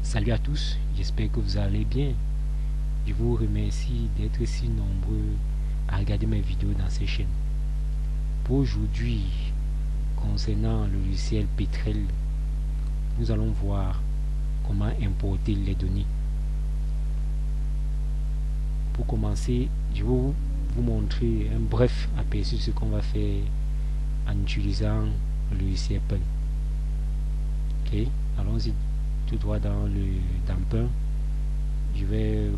Salut à tous, j'espère que vous allez bien. Je vous remercie d'être si nombreux à regarder mes vidéos dans cette chaîne. Pour aujourd'hui, concernant le logiciel Petrel, nous allons voir comment importer les données. Pour commencer, je vais vous montrer un bref aperçu de ce qu'on va faire en utilisant le logiciel Paint. Ok, allons-y tout droit dans Paint. Je vais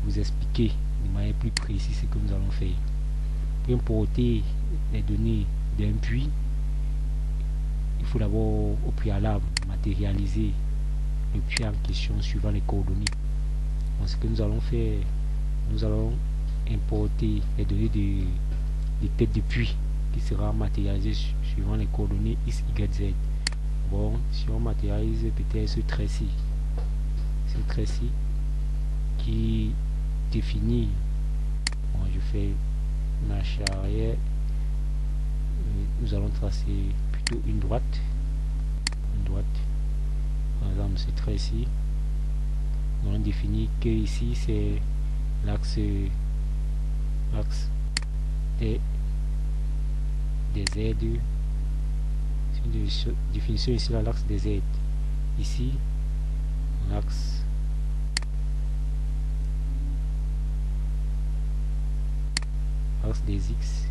vous expliquer de manière plus précise ce que nous allons faire. Pour importer les données d'un puits, il faut d'abord au préalable matérialiser le puits en question suivant les coordonnées. Donc, ce que nous allons faire, nous allons importer les données des têtes de puits qui sera matérialisé suivant les coordonnées X, Y, Z. Bon, si on matérialise peut-être ce trait-ci, qui définit, bon, je fais marche arrière, nous allons tracer plutôt une droite, par exemple ce trait-ci, nous allons définir que ici c'est l'axe des Z, c'est une définition ici là, l'axe des Z, ici l'axe des X,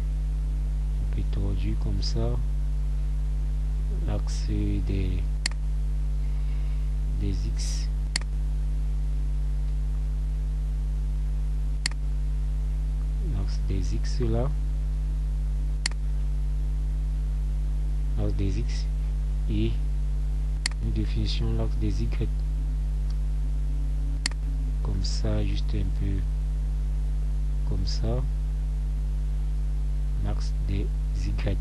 un peu tordu comme ça, l'axe des X, l'axe des X là, l'axe des X, et une définition l'axe des Y, comme ça, juste un peu comme ça, l'axe des Y.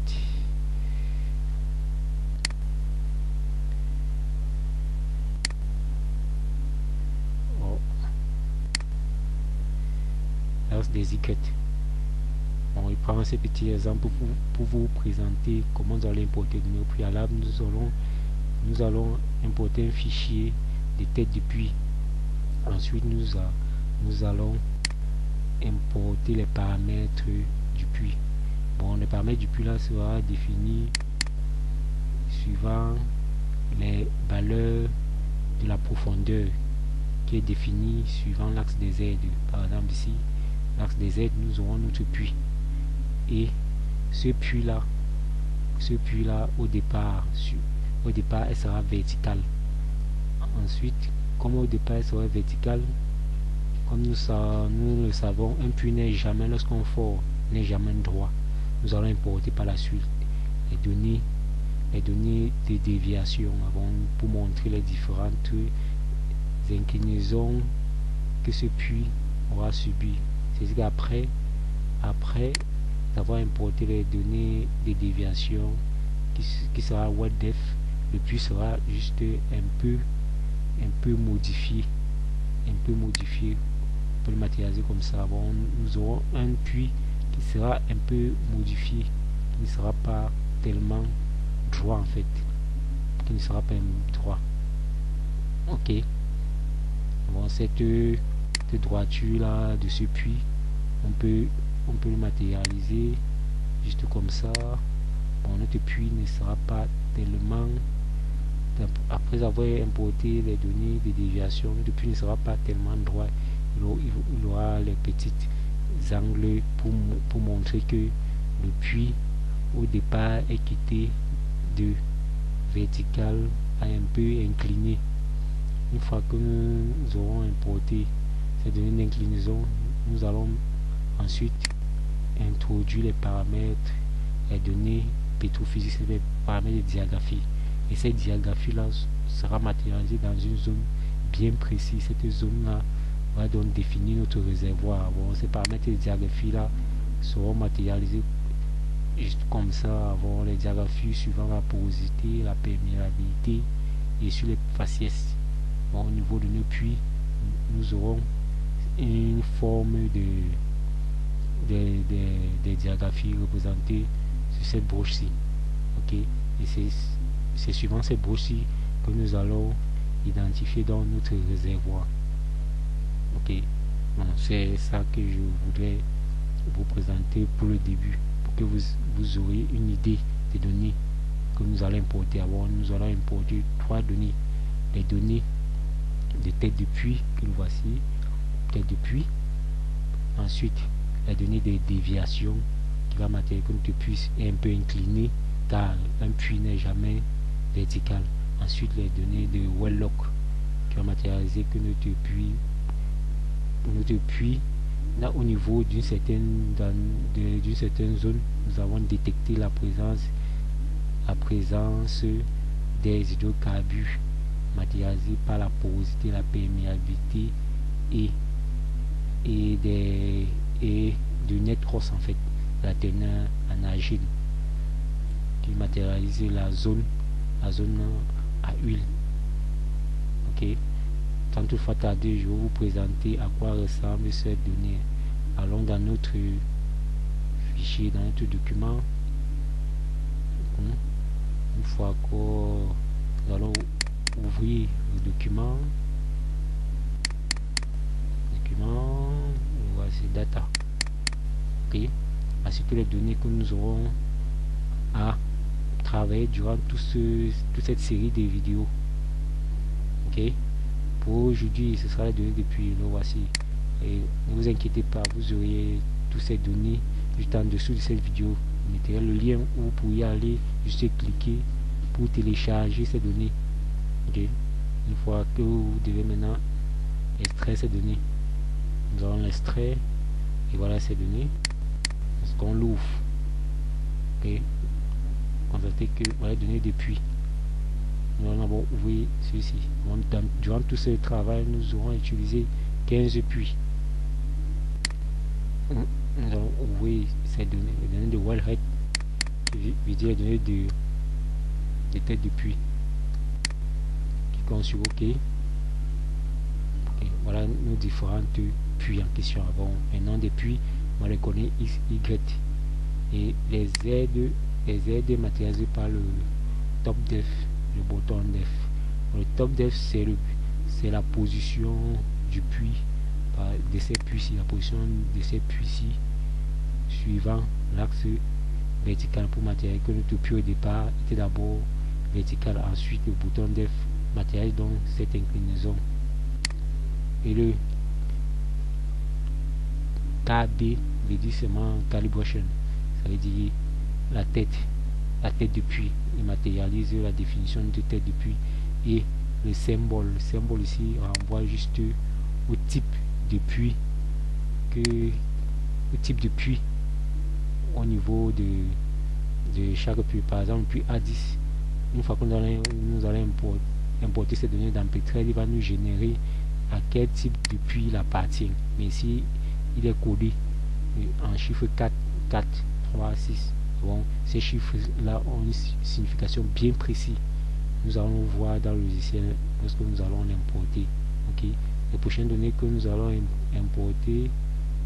Oh. L'axe des Y. Bon, il prend ces petits exemples pour vous présenter comment nous allons importer de nos préalables. Nous allons importer un fichier des têtes de puits. Ensuite, nous allons importer les paramètres du puits. Bon, le paramètre du puits là sera défini suivant les valeurs de la profondeur qui est définie suivant l'axe des Z. Par exemple ici, l'axe des Z, nous aurons notre puits. Et ce puits là au départ, elle sera verticale. Ensuite, comme au départ elle sera verticale, comme nous le savons, un puits n'est jamais, lorsqu'on fort, n'est jamais droit. Nous allons importer par la suite les données de déviation pour montrer les différentes inclinaisons que ce puits aura subi. C'est qu'après avoir importé les données de déviation qui sera WDF, le puits sera juste un peu modifié, pour le matérialiser comme ça. Bon, nous aurons un puits qui sera un peu modifié, qui ne sera pas tellement droit en fait, ok. Bon, cette droiture là de ce puits, on peut le matérialiser juste comme ça. Bon, notre puits ne sera pas tellement, après avoir importé les données de déviation, notre puits ne sera pas tellement droit. Il aura les petits angles pour montrer que le puits au départ est quitté de vertical à un peu incliné. Une fois que nous aurons importé ces données d'inclinaison, nous allons ensuite introduire les paramètres, les données pétrophysiques, les paramètres de diagraphie. Et cette diagraphie là sera matérialisée dans une zone bien précise. Cette zone là va donc définir notre réservoir. Bon, ces paramètres de diagraphie là seront matérialisés juste comme ça, avant les diagraphies suivant la porosité, la perméabilité et sur les faciès. Bon, au niveau de nos puits, nous aurons une forme des diagraphies représentées sur cette broche-ci. Ok, et c'est suivant cette broche-ci que nous allons identifié dans notre réservoir. Ok, bon, c'est ça que je voudrais vous présenter pour le début, pour que vous aurez une idée des données que nous allons importer. Avant, nous allons importer 3 données. Les données de tête de puits que nous voici, tête de puits. Ensuite, les données de déviation qui va matérialiser que notre puits est un peu incliné, car un puits n'est jamais vertical. Ensuite, les données de well lock qui va matérialiser que notre puits là, au niveau d'une certaine zone, nous avons détecté la présence des hydrocarbures matérialisés par la porosité, la perméabilité et de net cross, en fait, la teneur en argile qui matérialise la zone à huile. Ok, sans toutefois tarder, je vais vous présenter à quoi ressemble cette donnée. Allons dans notre fichier, dans notre document. Une fois que nous allons ouvrir le document, voici data. Ok, ainsi que les données que nous aurons à travailler durant toute cette série de vidéos. Ok, pour aujourd'hui ce sera les données depuis le voici, et ne vous inquiétez pas, vous aurez toutes ces données juste en dessous de cette vidéo. Vous mettrez le lien où vous pourriez aller juste cliquer pour télécharger ces données. Ok, une fois que vous devez maintenant extraire ces données, nous allons l'extraire et voilà ces données. Lorsqu'on l'ouvre, ok, constatez que voilà les données depuis. Nous allons ouvrir ceci. Durant tout ce travail, nous aurons utilisé 15 puits. Nous allons ouvrir ces données, les données de wellhead, qui veut dire les données de tête de puits. Cliquons sur OK. Voilà nos différentes puits en question. Avant, maintenant des puits, on les connaît X, Y. Et les aides matérialisées par le top def, le bouton def. Le top def, c'est la position du puits, de ces puits-ci, la position de ces puits-ci suivant l'axe vertical, pour matérialiser que notre puits au départ était d'abord vertical. Ensuite, le bouton def matérialise donc cette inclinaison. Et le KB veut dire seulement calibration, ça veut dire la tête de puits. Il matérialise la définition de tête de puits. Et le symbole ici renvoie juste au type de puits, au niveau de chaque puits. Par exemple, le puits A10, une fois que nous allons importer ces données dans Petrel, il va nous générer à quel type de puits il appartient. Mais ici, il est codé en chiffre 4, 4, 3, 6. Bon, ces chiffres-là ont une signification bien précise. Nous allons voir dans le logiciel lorsque nous allons l'importer. Ok, les prochaines données que nous allons importer,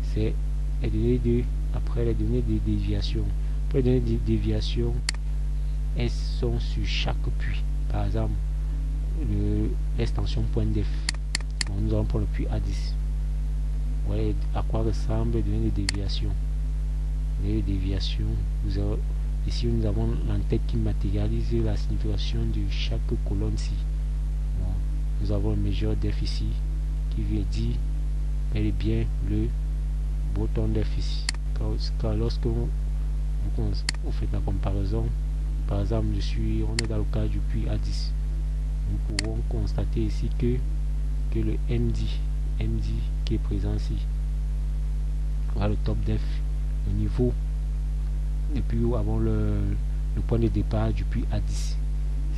c'est les données après les données de déviation. Pour les données de déviation, elles sont sur chaque puits. Par exemple, l'extension .def. Bon, nous allons prendre le puits A10. Voilà à quoi ressemble les données de déviation. Les déviations, ici nous avons l'entête qui matérialise la signification de chaque colonne-ci. Bon, nous avons le measure def ici qui veut dire bel et bien le bouton def ici. Car lorsque vous faites la comparaison, par exemple, on est dans le cas du puits A10, nous pouvons constater ici que le MD qui est présent ici, voilà le top def, le niveau depuis avant le point de départ du puits A10,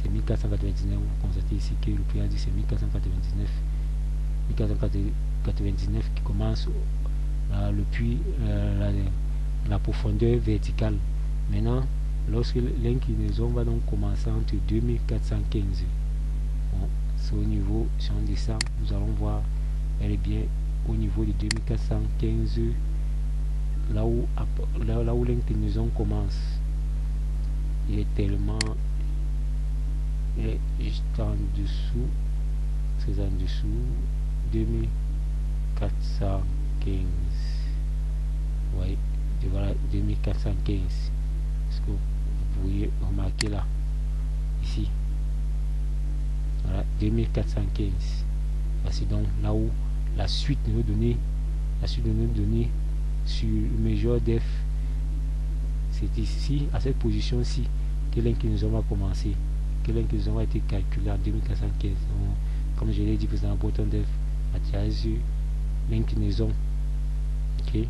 c'est 1499. Vous constatez ici que le puits A10 c'est 1499 qui commence le puits, la profondeur verticale. Maintenant, lorsque l'inclinaison va donc commencer entre 2415, bon, c'est au niveau, si on descend, nous allons voir, elle est bien au niveau de 2415, là où l'inclinaison commence. Il est juste en dessous dessous 2415. Oui, et voilà 2415. Est-ce que vous pourriez remarquer là, ici, voilà 2415. Voici donc là où la suite de nos données, sur le major def, c'est ici, à cette position-ci, que l'inclinaison va commencer, que l'inclinaison va être calculée en 2415. Donc, comme je l'ai dit précédemment, bottom def matérialise l'inclinaison, ok,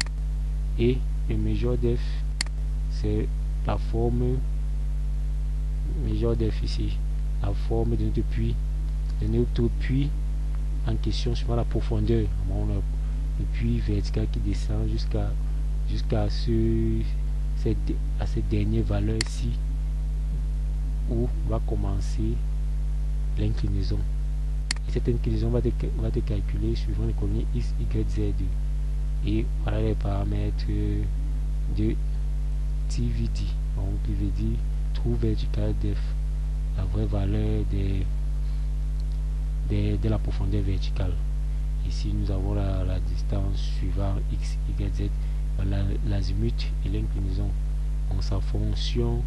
et le major def, c'est la forme major def ici, la forme de notre puits, en question suivant la profondeur. Bon, le puits vertical qui descend jusqu'à cette dernière valeur ici où va commencer l'inclinaison. Et cette inclinaison va être calculée suivant les coordonnées x, y, z. Et voilà les paramètres de TVD. Donc TVD, true vertical depth, la vraie valeur de la profondeur verticale. Ici nous avons la distance suivant x, y, z, l'azimut et l'inclinaison. Donc sa fonction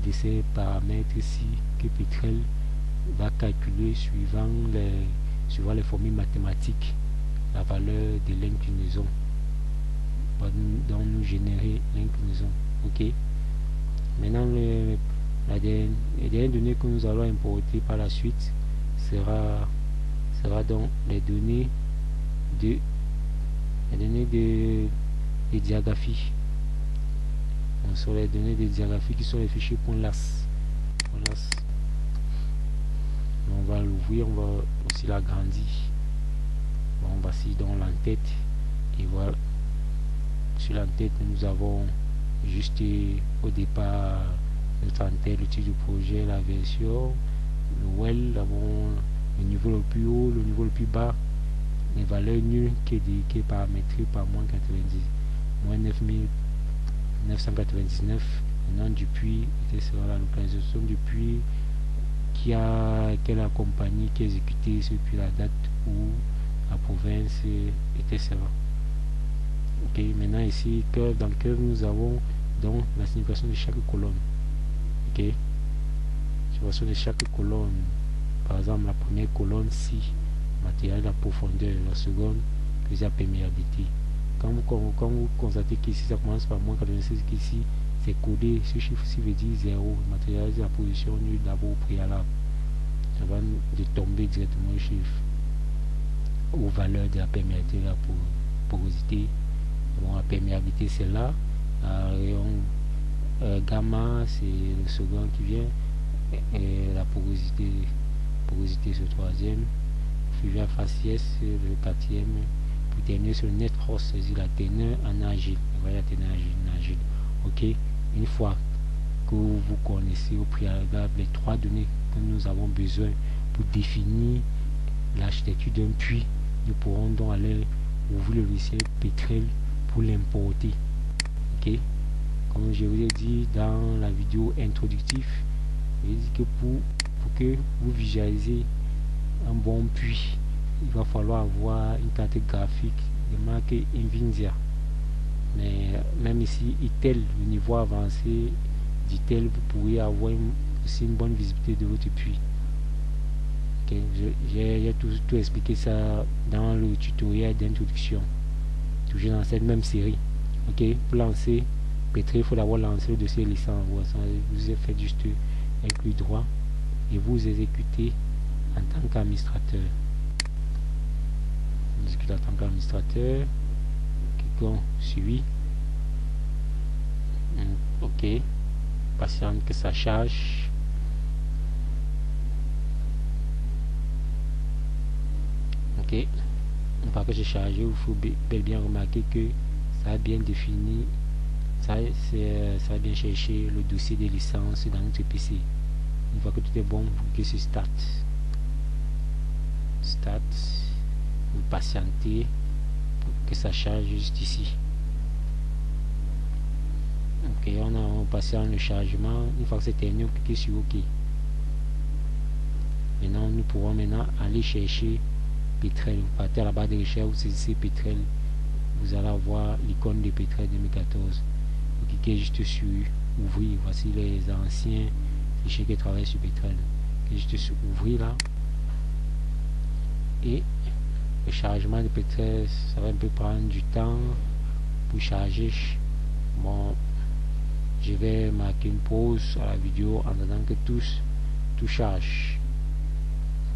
de ces paramètres ici que Petrel va calculer suivant les formules mathématiques, la valeur de l'inclinaison va nous générer l'inclinaison. Ok, maintenant les dernières données que nous allons importer par la suite sera donc les données de diagraphie. Donc, sur les données de diagraphie qui sont les fichiers .las. On va l'ouvrir, on va aussi l'agrandir. Bon, voici dans l'entête, et voilà, sur l'entête nous avons juste au départ notre entête, le titre du projet, la version, le well, le niveau le plus haut, le niveau le plus bas, les valeurs nulles qui est paramétré par moins 90, moins 9999, le nom du puits, et c'est la localisation du puits, quelle la compagnie qui a exécuté ce puits, la date où la province, etc. Ok, maintenant ici, dans le curve, nous avons donc la signification de chaque colonne. Ok, signification de chaque colonne. Par exemple, la première colonne, si matériel, la profondeur, la seconde, la perméabilité. Quand vous constatez qu'ici ça commence par moins 96, qu'ici c'est codé, ce chiffre-ci veut dire 0, matériel, la position nulle d'abord préalable. Ça va de tomber directement le chiffre aux valeurs de la perméabilité, la porosité. Bon, la perméabilité c'est là, rayon gamma c'est le second qui vient, et la porosité c'est le troisième, fluvial faciès c'est le quatrième, pour terminer sur le net cross, c'est la teneur en agile. Voilà la teneur en agile. Ok, une fois que vous connaissez au préalable les trois données que nous avons besoin pour définir l'architecture d'un puits, nous pourrons donc aller ouvrir le logiciel Petrel pour l'importer. Ok, comme je vous ai dit dans la vidéo introductive, je dis que pour que vous visualisez un bon puits, il va falloir avoir une carte graphique de marque Nvidia. Mais même ici, ITEL, le niveau avancé d'ITEL, vous pourriez avoir aussi une bonne visibilité de votre puits. Okay. J'ai tout expliqué ça dans le tutoriel d'introduction, toujours dans cette même série. Ok, pour lancer Petrel, il faut d'abord lancer le dossier licence. Vous faites juste inclure droit et vous exécutez en tant qu'administrateur. Vous exécutez en tant qu'administrateur. Cliquons suivi. Ok, patiente que ça charge. Ok, une fois que j'ai chargé, il faut bien remarquer que ça a bien défini, ça a bien cherché le dossier de licence dans notre PC. Une fois que tout est bon, vous cliquez sur Start. Vous patientez pour que ça charge juste ici. Ok, on a passé le chargement. Une fois que c'est terminé, vous cliquez sur OK. Maintenant, nous pourrons aller chercher Petrel. Vous partez à la barre de recherche, vous saisissez Petrel, vous allez avoir l'icône de Petrel 2014. Vous cliquez juste sur ouvrir. Voici les anciens fichiers qui travaillent sur Petrel. Juste sur ouvrir là, et le chargement de Petrel, ça va un peu prendre du temps pour charger. Bon, je vais marquer une pause à la vidéo en attendant que tout charge.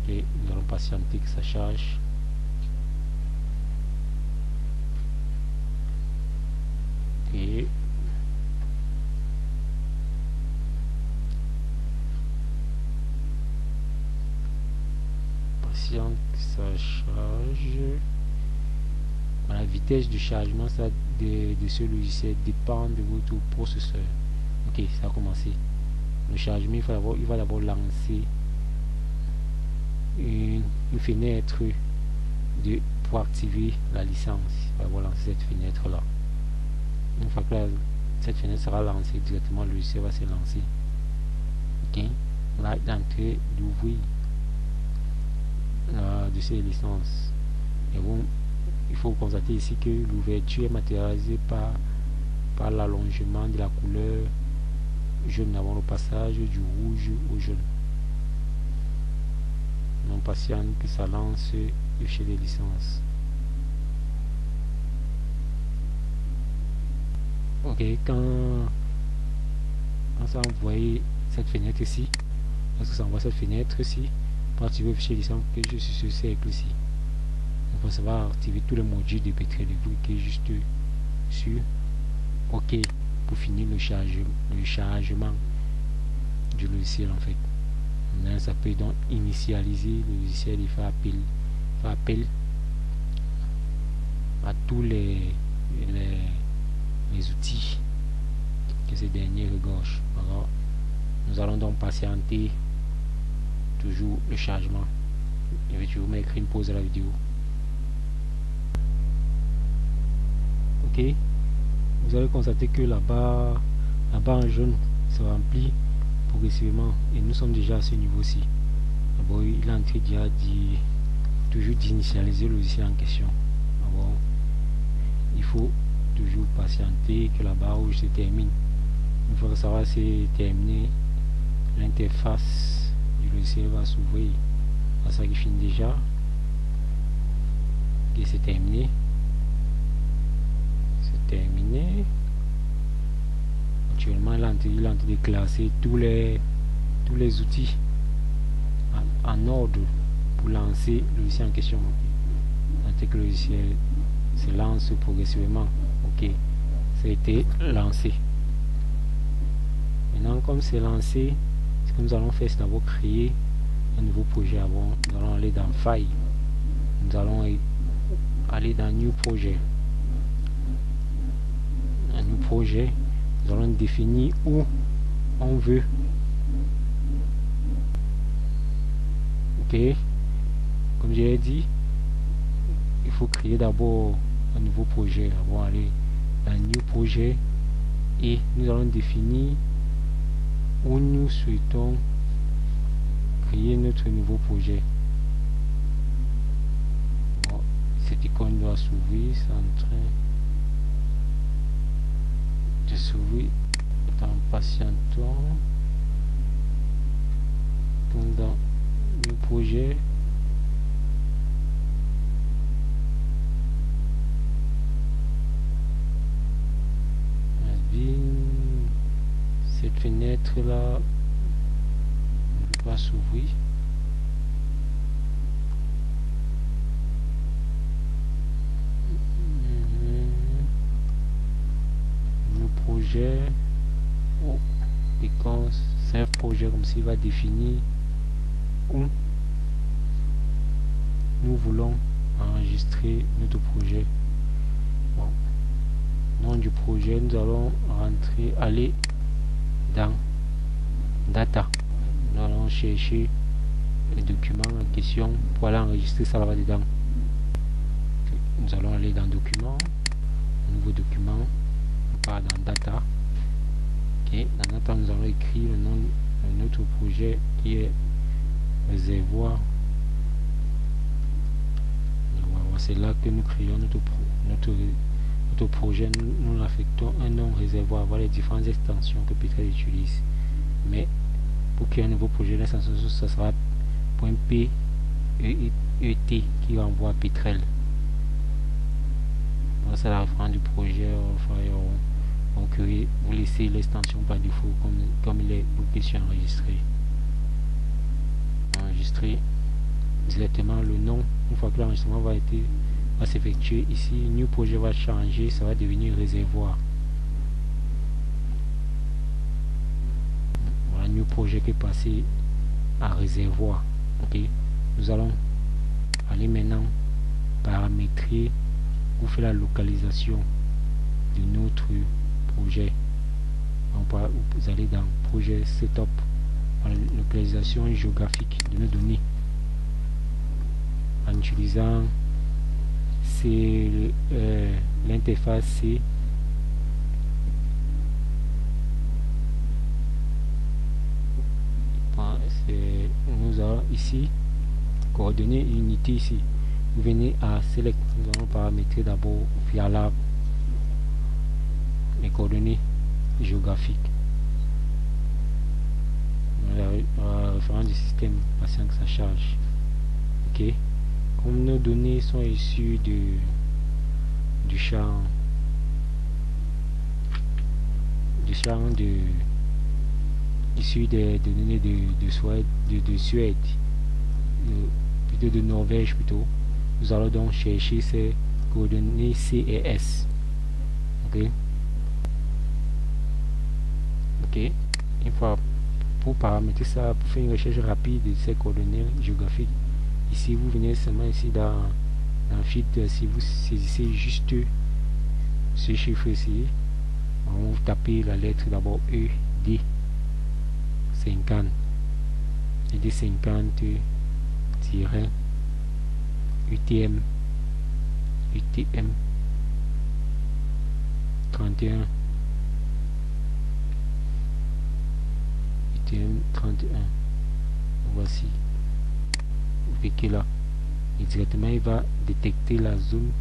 Ok, nous allons patienter que ça charge. Et patiente que ça charge. La vitesse de chargement ça, de ce logiciel dépend de votre processeur. Ok, ça a commencé. Le chargement, il va d'abord lancer une fenêtre pour activer la licence. Il va d'abord lancer cette fenêtre là. Une fois que cette fenêtre sera lancée, directement le logiciel va se lancer. Ok, là il est en train d'ouvrir de ces licences. Et bon, il faut constater ici que l'ouverture est matérialisée par l'allongement de la couleur jaune avant le passage du rouge au jaune. On patiente que ça lance chez les licences. Ok, quand ça envoie cette fenêtre ici, lorsque ça envoie cette fenêtre ici, pour activer le fichier licence, que je suis sur ce cercle ici. Donc ça va activer tous les modules de Petrel. Vous cliquez juste sur OK pour finir le chargement du logiciel en fait. Maintenant, ça peut donc initialiser le logiciel et faire appel à tous les outils que ces derniers regorgent. Alors, nous allons donc patienter toujours le chargement. Je vais toujours mettre une pause à la vidéo. Ok, vous allez constater que la barre en jaune se remplit progressivement et nous sommes déjà à ce niveau-ci. D'abord, il est en train toujours d'initialiser le logiciel en question. D'abord, il faut toujours patienter que la barre rouge se termine. Une fois que ça va se terminer, l'interface du logiciel va s'ouvrir. Ça qui finit déjà. Et c'est terminé. Terminé. Actuellement, il est en train de classer tous les outils en ordre pour lancer le logiciel en question. Tandis que le logiciel se lance progressivement. Ok, ça a été lancé. Maintenant, comme c'est lancé, ce que nous allons faire, c'est d'abord créer un nouveau projet. Avant, nous allons aller dans File. Nous allons aller dans New Project. Projet, nous allons définir où on veut. Ok, comme je l'ai dit, il faut créer d'abord un nouveau projet. On va aller dans New Projet et nous allons définir où nous souhaitons créer notre nouveau projet. Bon, cette icône doit s'ouvrir, c'est en train de s'ouvrir. En patientant. Donc dans le projet, cette fenêtre là ne peut pas s'ouvrir. Projet, et quand c'est un projet comme s'il va définir où nous voulons enregistrer notre projet. Bon, nom du projet, nous allons aller dans Data. Nous allons chercher le document en question pour aller enregistrer ça là-bas dedans. Nous allons aller dans Document, nouveau document. Dans Data. Ok, dans Data, nous allons écrire le nom de notre projet qui est réservoir c'est là que nous créons notre projet. Nous affectons un nom réservoir, voir les différentes extensions que Petrel utilise. Mais pour créer un nouveau projet d'extension, ça sera .p ET qui renvoie à Petrel. C'est la référence du projet. Donc vous laissez l'extension par défaut comme il est booké sur enregistrer. Enregistrer directement le nom. Une fois que l'enregistrement va s'effectuer ici, new projet va changer, ça va devenir réservoir. Voilà, new projet qui est passé à réservoir. Ok, nous allons aller maintenant paramétrer ou faire la localisation de notre projet. Vous allez dans projet setup, localisation géographique de nos données en utilisant l'interface C. Nous avons ici coordonnées unité ici. Vous venez à select, nous allons paramétrer d'abord via l'arbre les coordonnées géographiques. La référence du système, patient que ça charge. Ok, comme nos données sont issues du champ issu des données de Suède, plutôt de Norvège plutôt, nous allons donc chercher ces coordonnées C et S. Ok, une fois pour paramétrer ça, pour faire une recherche rapide de ces coordonnées géographiques, ici vous venez seulement ici dans feed, si vous saisissez juste ce chiffre ici, vous tapez la lettre d'abord ED 50 ED 50 UTM 31 voici, vous cliquez là et directement il va détecter la zone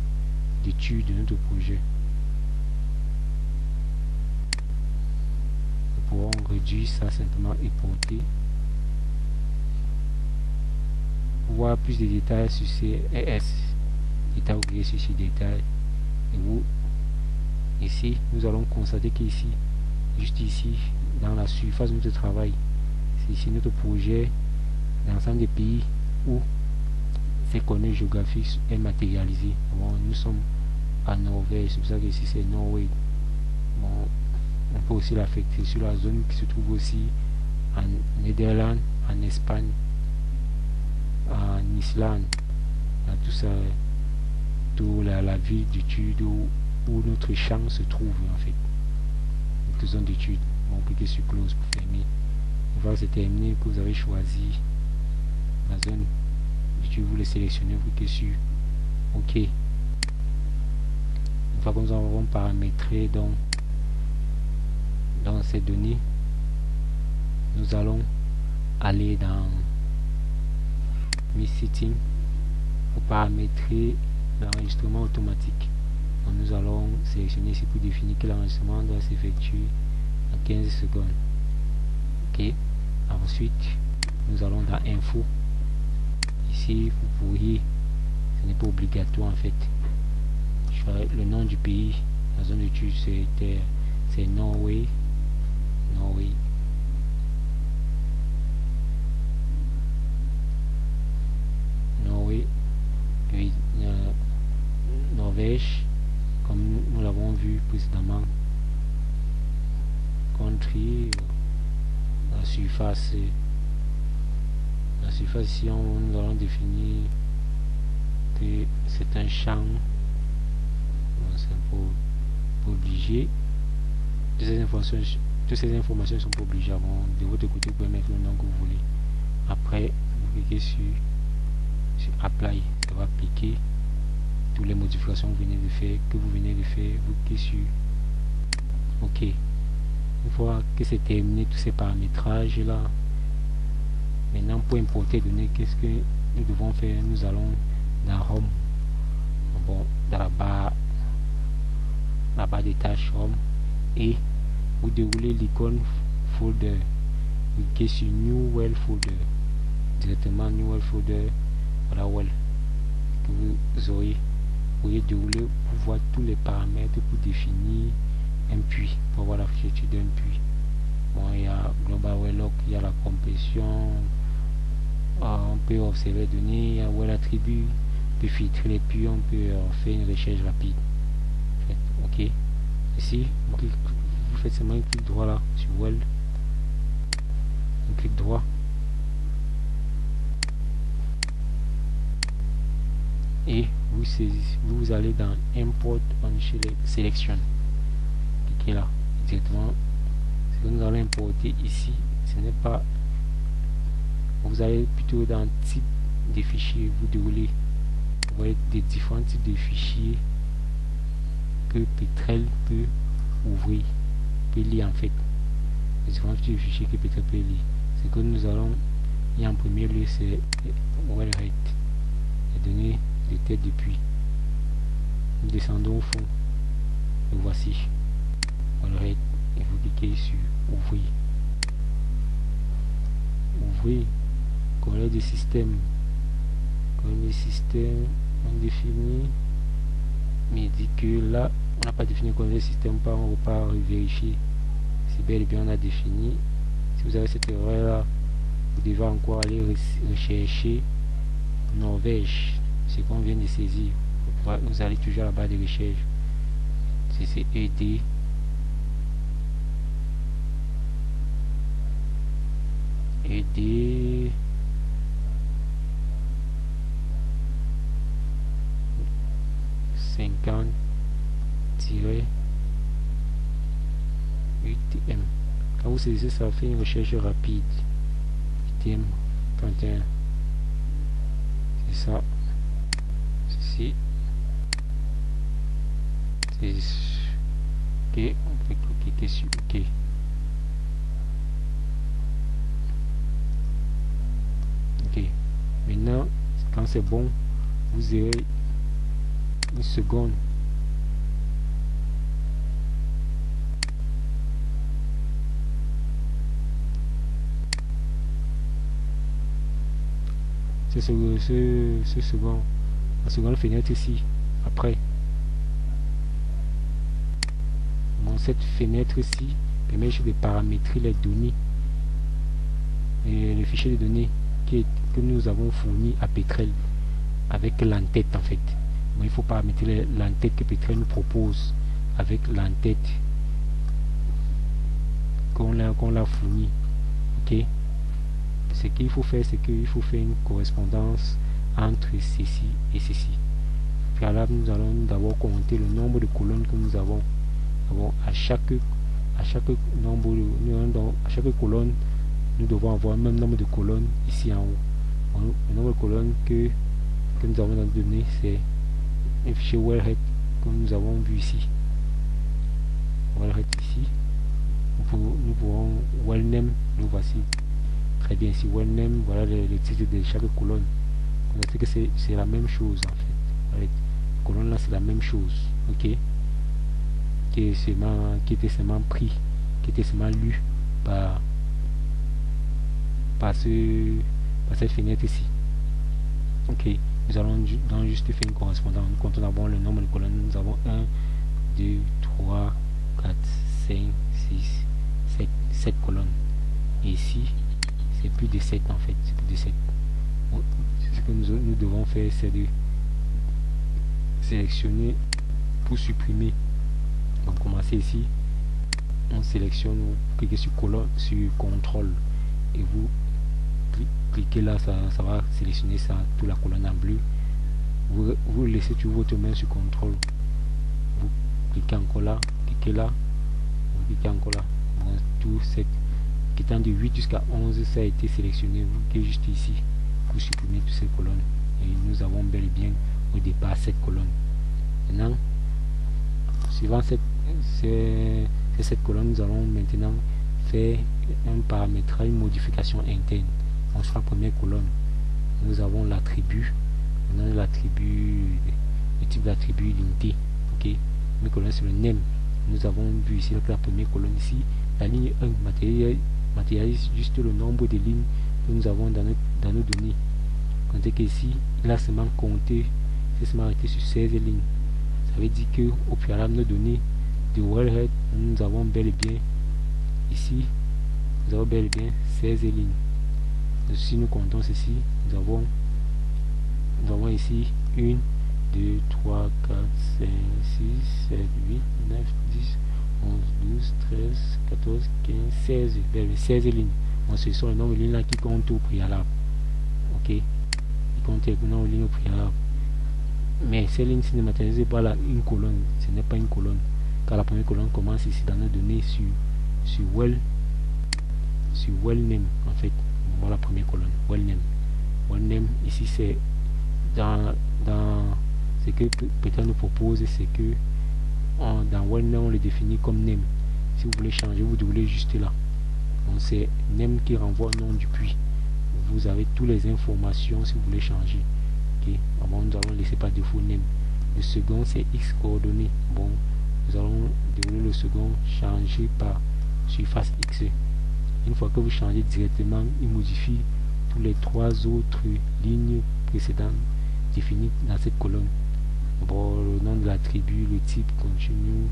d'étude de notre projet. Nous pourrons réduire ça simplement et porter pour voir plus de détails sur ces ES détails, vous cliquez sur ces détails et vous ici nous allons constater qu'ici, juste ici dans la surface de notre travail, c'est ici notre projet, l'ensemble des pays où ces coordonnées géographiques est matérialisé. Bon, nous sommes à Norvège, c'est pour ça que ici c'est Norway. Bon, on peut aussi l'affecter sur la zone qui se trouve aussi en Néderlande, en Espagne, en Islande, tout ça, toute la ville d'études où notre champ se trouve en fait, notre zone d'études. Bon, cliquez sur close pour fermer. Une fois que c'est terminé, que vous avez choisi la zone d'études, vous le sélectionnez, vous cliquez sur OK. Une fois que nous avons paramétré dans ces données, nous allons aller dans Mi Setting pour paramétrer l'enregistrement automatique. Donc nous allons sélectionner ici pour définir que l'enregistrement doit s'effectuer en 15 secondes. Ok, ensuite nous allons dans Info. Ici vous pourriez, ce n'est pas obligatoire en fait, le nom du pays, la zone d'étude c'est Norway. Puis Norvège, comme nous l'avons vu précédemment. Country, la surface ici nous allons définir que c'est un champ. Bon, c'est pas obligé. Toutes ces informations sont pas obligées. Bon, de votre côté vous pouvez mettre le nom que vous voulez. Après vous cliquez sur Apply, ça va appliquer toutes les modifications que vous venez de faire, vous cliquez sur OK. Une fois que c'est terminé tous ces paramétrages là, maintenant pour importer les données, qu'est-ce que nous devons faire? Nous allons dans Home, bon, dans la barre des tâches Home, et vous déroulez l'icône folder, vous cliquez sur New Well Folder, directement New Well Folder, voilà Well que vous aurez. Vous pouvez dérouler pour voir tous les paramètres pour définir un puits, pour voir l'architecture d'un puits. Bon, il y a Global Well Lock, il y a la compression, on peut observer les données, il y a Well Attribut, on peut filtrer les puits, on peut faire une recherche rapide. Ok, ici vous faites seulement un clic droit là sur Well, un clic droit et vous allez dans Import on Selection, cliquez là directement. Ce que nous allons importer ici, ce n'est pas, vous allez plutôt dans type de fichiers, vous déroulez, vous voyez des différents types de fichiers que Petrel peut ouvrir, peut lire en fait, les différents types de fichiers que Petrel peut lire. Ce que nous allons lire en premier lieu, c'est Wellhead, les données de tête de puits. Nous descendons au fond, le voici, Wellhead, et vous cliquez sur ouvrir. Ouvrir, coller des systèmes, on définit, mais il dit que là on n'a pas défini coller des systèmes, on repart vérifier si bel et bien on a défini. Si vous avez cette erreur là, vous devez encore aller rechercher Norvège, ce qu'on vient de saisir. Vous allez toujours à la barre de recherche, c'est ED ED 50 UTM. Quand vous saisissez, ça fait une recherche rapide. UTM 31, c'est ça, ceci, c'est ok. On peut cliquer sur ok. Ok, maintenant quand c'est bon, vous aurez une seconde. C'est ce second, la seconde fenêtre ici. Après, bon, cette fenêtre ici permet de paramétrer les données et le fichier de données que nous avons fourni à Petrel avec l'entête en fait. Bon, il faut paramétrer l'entête que Petrel nous propose avec l'entête qu'on l'a fourni. Ok, ce qu'il faut faire, c'est qu'il faut faire une correspondance entre ceci et ceci. Là, nous allons d'abord compter le nombre de colonnes que nous avons. À chaque colonne, nous devons avoir le même nombre de colonnes ici en haut. Bon, le nombre de colonnes que nous avons dans les données, c'est un fichier Wellhead que nous avons vu ici. Wellhead ici. Nous pouvons Wellname, nous voici. Très bien, ici Wellname, voilà le titre de chaque colonne. On a dit que c'est la même chose en fait. Voilà, la colonne là, c'est la même chose. Ok, qui était seulement pris, qui était seulement lu par cette fenêtre ici. Ok, nous allons donc juste faire une correspondance. Nous comptons d'abord le nombre de colonnes. Nous avons 1, 2, 3, 4, 5, 6, 7 colonnes. Et ici, c'est plus de 7 en fait. C'est plus de 7. Bon, ce que nous devons faire, c'est de sélectionner pour supprimer. Donc, commencer ici. On sélectionne, vous cliquez sur colonne, sur contrôle et vous cliquez là, ça va sélectionner ça, toute la colonne en bleu. Vous laissez toujours votre main sur contrôle, vous cliquez encore là, cliquez là, vous cliquez encore là. Bon, tout cette quittant de 8 jusqu'à 11, ça a été sélectionné. Vous cliquez juste ici pour supprimer toutes ces colonnes et nous avons bel et bien au départ cette colonne. Maintenant, suivant cette colonne, nous allons maintenant faire un paramétrage, une modification interne. Donc sur la première colonne, nous avons l'attribut. Maintenant l'attribut de type d'attribut l'unité. Ok, mes colonnes c'est le name. Nous avons vu ici que la première colonne ici, la ligne 1 matérialise juste le nombre de lignes que nous avons dans nos données. Comptez qu'ici, il a seulement compté, c'est seulement arrêté sur 16 lignes. Ça veut dire que au préalable, nos données de wellhead, nous avons bel et bien ici, nous avons bel et bien 16 lignes. Et si nous comptons ceci, nous avons ici 1, 2, 3, 4, 5, 6, 7, 8, 9, 10, 11, 12, 13, 14, 15, 16. 16 lignes. Bon, ce sont les nombres de lignes là qui comptent au préalable. Ok. Qui comptent le nombre de lignes au préalable. Mais ces lignes ne matérialisent pas là une colonne. Ce n'est pas une colonne. Car la première colonne commence ici dans nos données sur well name en fait. Voilà la première colonne. Well name. Well name ici c'est dans ce que Python nous propose, c'est que dans well name on le définit comme name. Si vous voulez changer, vous doublez juste là. Donc c'est name qui renvoie au nom du puits. Vous avez toutes les informations si vous voulez changer. Ok, bon, nous allons laisser par défaut name. Le second c'est x coordonnées. Bon, nous allons dérouler le second, changer par surface x. Une fois que vous changez directement, il modifie tous les trois autres lignes précédentes définies dans cette colonne. Bon, le nom de l'attribut, le type continue,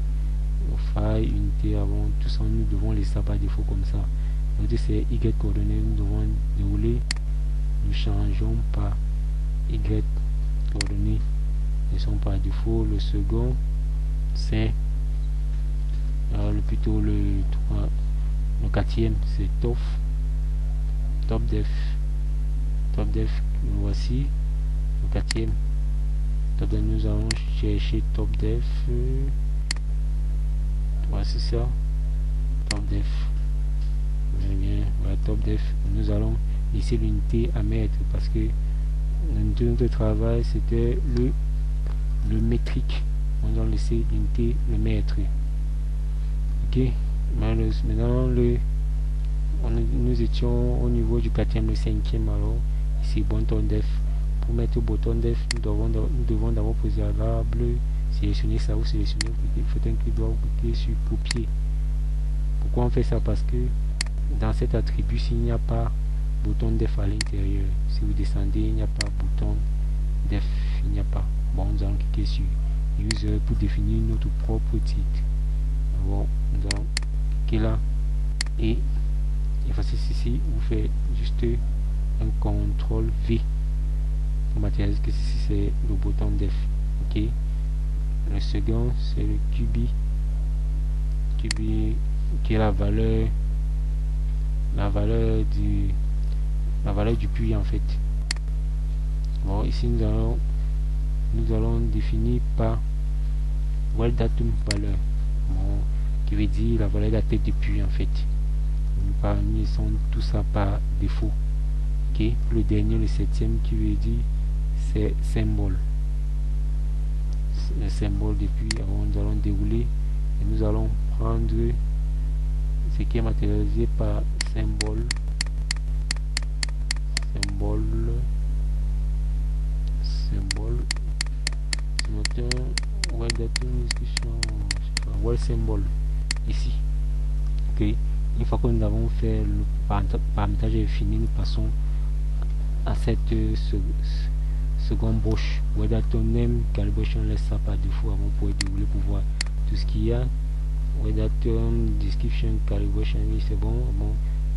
file, unité avant, tout ça, nous devons laisser ça par défaut comme ça. Donc c'est y coordonnées, nous devons dérouler, nous changeons par y coordonnées, ils sont par défaut. Le second c'est plutôt le quatrième c'est top def, voici le quatrième top def. Nous allons chercher top def, voici ça, top def, bien, voilà, top def. Nous allons laisser l'unité à mettre parce que notre travail c'était le métrique. On va laisser l'unité le mètre. Ok, maintenant nous étions au niveau du quatrième, le cinquième. Alors ici button def. Pour mettre button def, nous devons d'abord préalable sélectionner ça ou sélectionner. Il faut un clic droit, cliquer sur copier. Pourquoi on fait ça? Parce que dans cet attribut, s'il n'y a pas bouton def à l'intérieur, si vous descendez, il n'y a pas bouton def, il n'y a pas. Bon, nous allons cliquer sur user pour définir notre propre titre. Bon, nous allons cliquer là et effacer ceci. Vous faites juste un CTRL V pour matérialiser que ceci c'est le bouton def. Ok. Le second c'est le QB qui est la valeur du puits en fait. Bon, ici nous allons définir par well datum valeur, bon, qui veut dire la valeur de la tête du puits en fait. Parmi sont tout ça par défaut. Ok, le dernier, le septième, qui veut dire c'est symbole. Le symbole depuis, nous allons dérouler et nous allons prendre ce qui est matérialisé par symbole, well symbole ici. Ok, une fois que nous avons fait le paramétrage est fini, nous passons à cette seconde broche. Datum name calibration, laisse ça par défaut avant pour dérouler pour voir tout ce qu'il y a. Datum description calibration, oui c'est bon. Bon,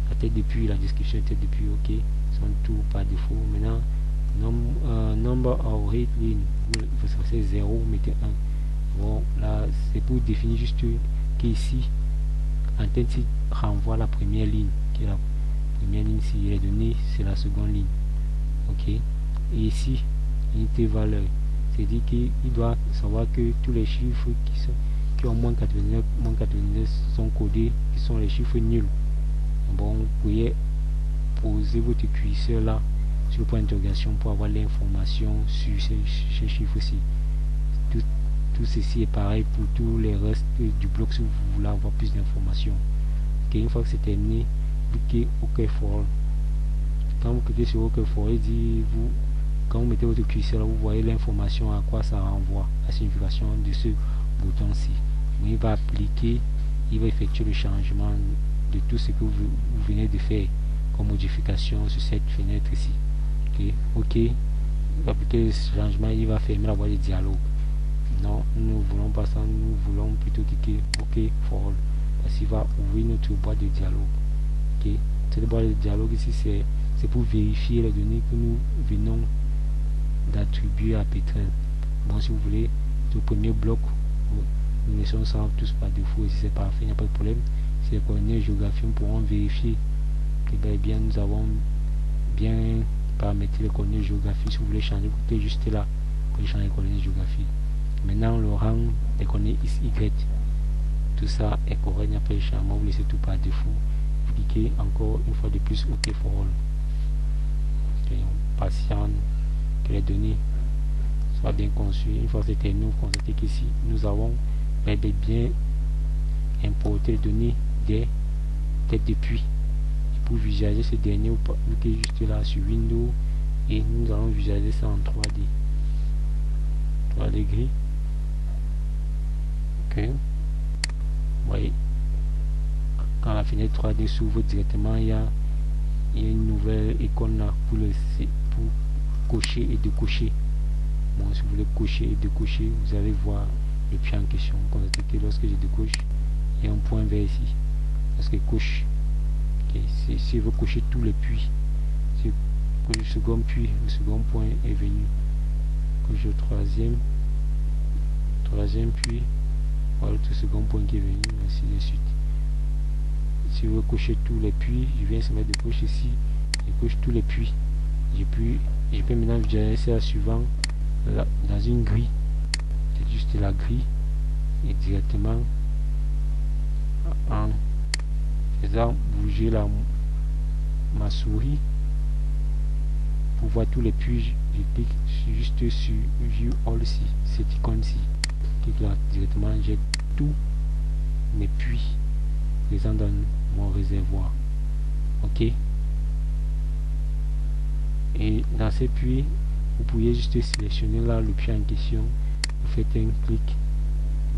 la tête depuis, la description tête depuis, ok, sont tout par défaut. Maintenant number of rate line, vous savez 0, mettez 1. Bon, là c'est pour définir juste qu'ici intensity renvoie la première ligne, qui est la première ligne. Si elle est donnée, c'est la seconde ligne. Ok, et ici unité valeur, c'est dit qu'il doit savoir que tous les chiffres qui ont moins 89 sont codés, qui sont les chiffres nuls. Bon, vous pouvez poser votre curseur là sur le point d'interrogation pour avoir l'information sur ces chiffres-ci. Tout ceci est pareil pour tous les restes du bloc si vous voulez avoir plus d'informations. Ok, une fois que c'est terminé, cliquez OK for all. Quand vous cliquez sur OK for all, il dit quand vous mettez votre curseur là, vous voyez l'information à quoi ça renvoie, la signification de ce bouton-ci. Il va appliquer, il va effectuer le changement de tout ce que vous venez de faire comme modification sur cette fenêtre ici. Ok, il va appliquer ce changement, il va fermer la boîte de dialogue. Non, nous ne voulons pas ça, nous voulons plutôt cliquer OK for all, parce qu'il va ouvrir notre boîte de dialogue. Ok, cette boîte de dialogue ici, c'est pour vérifier les données que nous venons d'attribuer à Pétrin. Bon, si vous voulez, le premier bloc, nous laissons ça tous par défaut, si c'est parfait, il n'y a pas de problème. Si les coordonnées géographiques, nous pourrons vérifier que bien nous avons bien paramétré les coordonnées géographiques. Si vous voulez changer, vous cliquez juste là pour changer les coordonnées géographiques. Maintenant, le rang des coordonnées Y, tout ça est correct, il n'y a pas de changement, vous laissez tout par défaut. Vous cliquez encore une fois de plus OK for all. Okay, on patiente que les données soient bien conçues. Une fois que c'est terminé, vous constatez qu'ici, nous avons bien importé les données des têtes de puits. Pour visualiser ce dernier, vous cliquez juste là sur Windows et nous allons visualiser ça en 3D. 3D gris. Ok. Vous voyez, quand la fenêtre 3D s'ouvre directement, il y a une nouvelle icône là pour cocher et décocher. Bon, si vous voulez cocher et décocher, vous allez voir le puits en question. Constatez que lorsque je décoche, il y a un point vert ici. Lorsque je coche, si je veux cocher tous les puits, si le second puits, le second point est venu, coche le troisième puits, voilà le second point qui est venu, ainsi de suite. Si je veux cocher tous les puits, je viens se mettre de coche ici, je coche tous les puits. Je peux maintenant visualiser ça suivant là, dans une grille. C'est juste la grille et directement en faisant bouger ma souris pour voir tous les puits. Je clique juste sur View All ici, cette icône-ci. Clique là directement, j'ai tous mes puits présents dans mon réservoir. Ok. Et dans ces puits, vous pouvez juste sélectionner là le puits en question. Vous faites un clic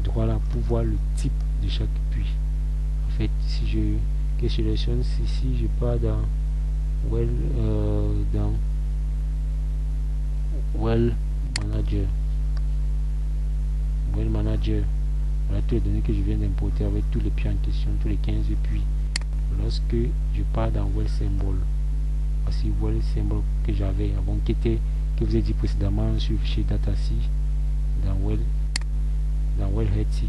droit là pour voir le type de chaque puits. En fait, si je sélectionne ici, je pars dans Well Manager. Well Manager. Voilà toutes les données que je viens d'importer avec tous les puits en question, tous les 15 puits. Lorsque je pars dans Well Symbol, voici Well Symbol que j'avais avant, que vous ai dit précédemment sur le fichier dataC, dans Well Headc,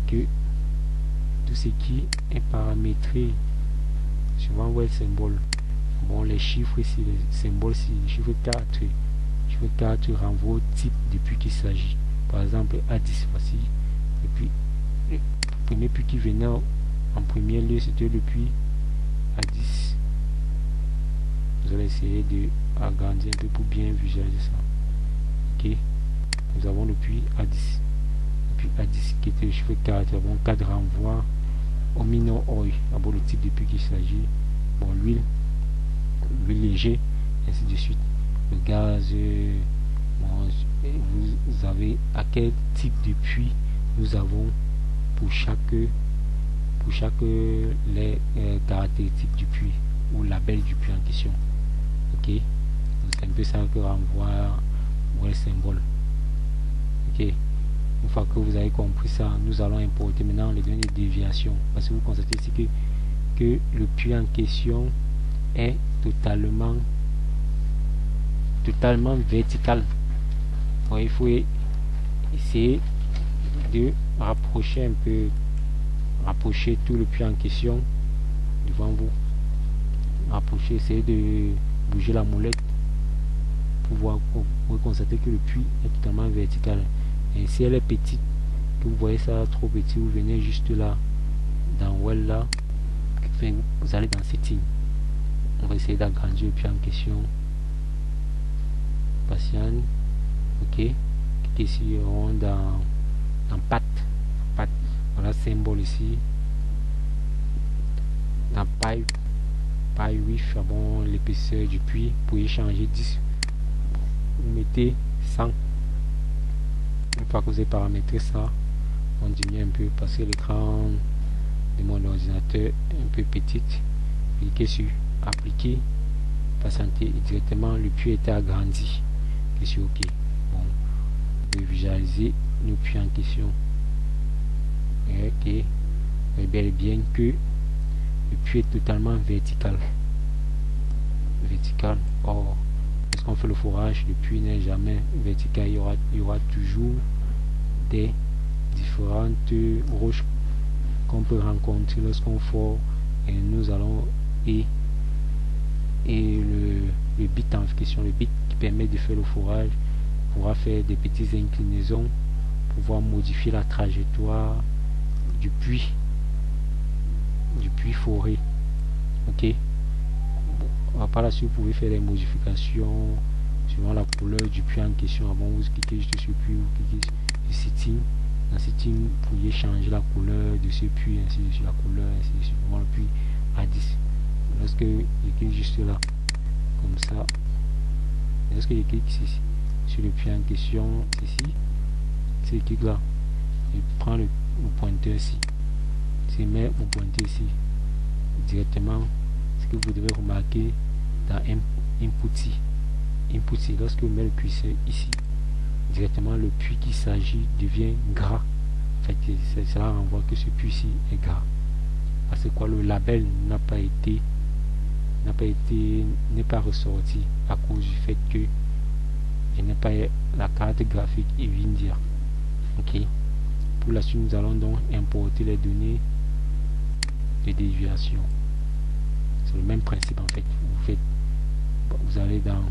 que tout ce qui est paramétré suivant Well Symbol. Bon, les chiffres ici, les symboles ici, le chiffre 4. Chiffre 4 renvoie au type de puits qu'il s'agit. Par exemple, A10, voici. Et puis, le premier puits qui venait en premier lieu, c'était le puits A10. Vous allez essayer de agrandir un peu pour bien visualiser ça. Ok. Nous avons le puits A10. Le puits A10 qui était le chiffre 4. Bon, 4 renvoie au minor oil. D'abord, le type de puits qu'il s'agit. Bon, l'huile léger, ainsi de suite. Le gaz, bon, vous avez à quel type de puits nous avons pour chaque les caractéristiques du puits ou label du puits en question. Ok, c'est un peu ça que renvoie Well Symbol. Ok, une fois que vous avez compris ça, nous allons importer maintenant les données de déviation, parce que vous constatez ici que le puits en question est totalement vertical. Bon, il faut essayer de rapprocher tout le puits en question devant vous. Essayez de bouger la molette pour voir, pour constater que le puits est totalement vertical. Et si elle est petite, que vous voyez ça trop petit, vous venez juste là dans Well là, vous allez dans Setting. On va essayer d'agrandir le puits en question. Patient. Ok. Cliquez ici dans Path. Voilà symbole ici. Dans Pipe width, bon, l'épaisseur du puits, vous pouvez changer 10. vous mettez 100. Une fois que vous avez paramétré ça, on diminue un peu parce que l'écran de mon ordinateur est un peu petite. Cliquez sur appliquer, patienter et directement le puits était agrandi. Cliquez sur OK. Bon, vous pouvez visualiser le puits en question. Ok, et bel et bien que le puits est totalement vertical. Or, lorsqu'on fait le forage, le puits n'est jamais vertical. Il y aura toujours des différentes roches qu'on peut rencontrer lorsqu'on fore, et nous allons et le bit en question, le bit qui permet de faire le forage, pourra faire des petites inclinaisons, pouvoir modifier la trajectoire du puits foré. Ok, par la suite vous pouvez faire des modifications suivant la couleur du puits en question. Avant, vous cliquez juste sur puits, vous cliquez sur setting. Dans setting, vous pouvez changer la couleur de ce puits, ainsi de suite, la couleur, ainsi de suite, le puits à 10. Lorsque je clique juste là, comme ça, et lorsque je clique ici sur le puits en question, ici, c'est clic là, je prends le pointeur ici, je mets mon pointeur ici directement. Ce que vous devez remarquer dans input, lorsque vous mettez le curseur ici, directement le puits qui s'agit devient gras. En fait, cela renvoie que ce puits-ci est gras. Parce que quoi, le label n'est pas ressorti à cause du fait que je n'ai pas la carte graphique NVIDIA. Ok. Pour la suite, nous allons donc importer les données de déviation. C'est le même principe en fait. Vous allez dans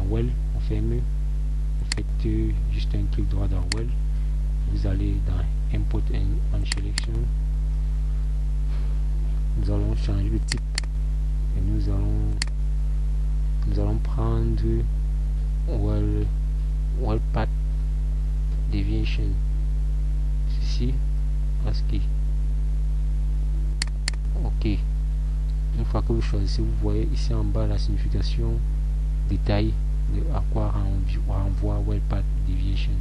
Well, on ferme, vous faites juste un clic droit dans Well, vous allez dans Import and Selection, nous allons changer le type et nous allons prendre Well Path Deviation, ceci, ok. Une fois que vous choisissez, vous voyez ici en bas la signification détail de à quoi renvoie Well Path Deviation.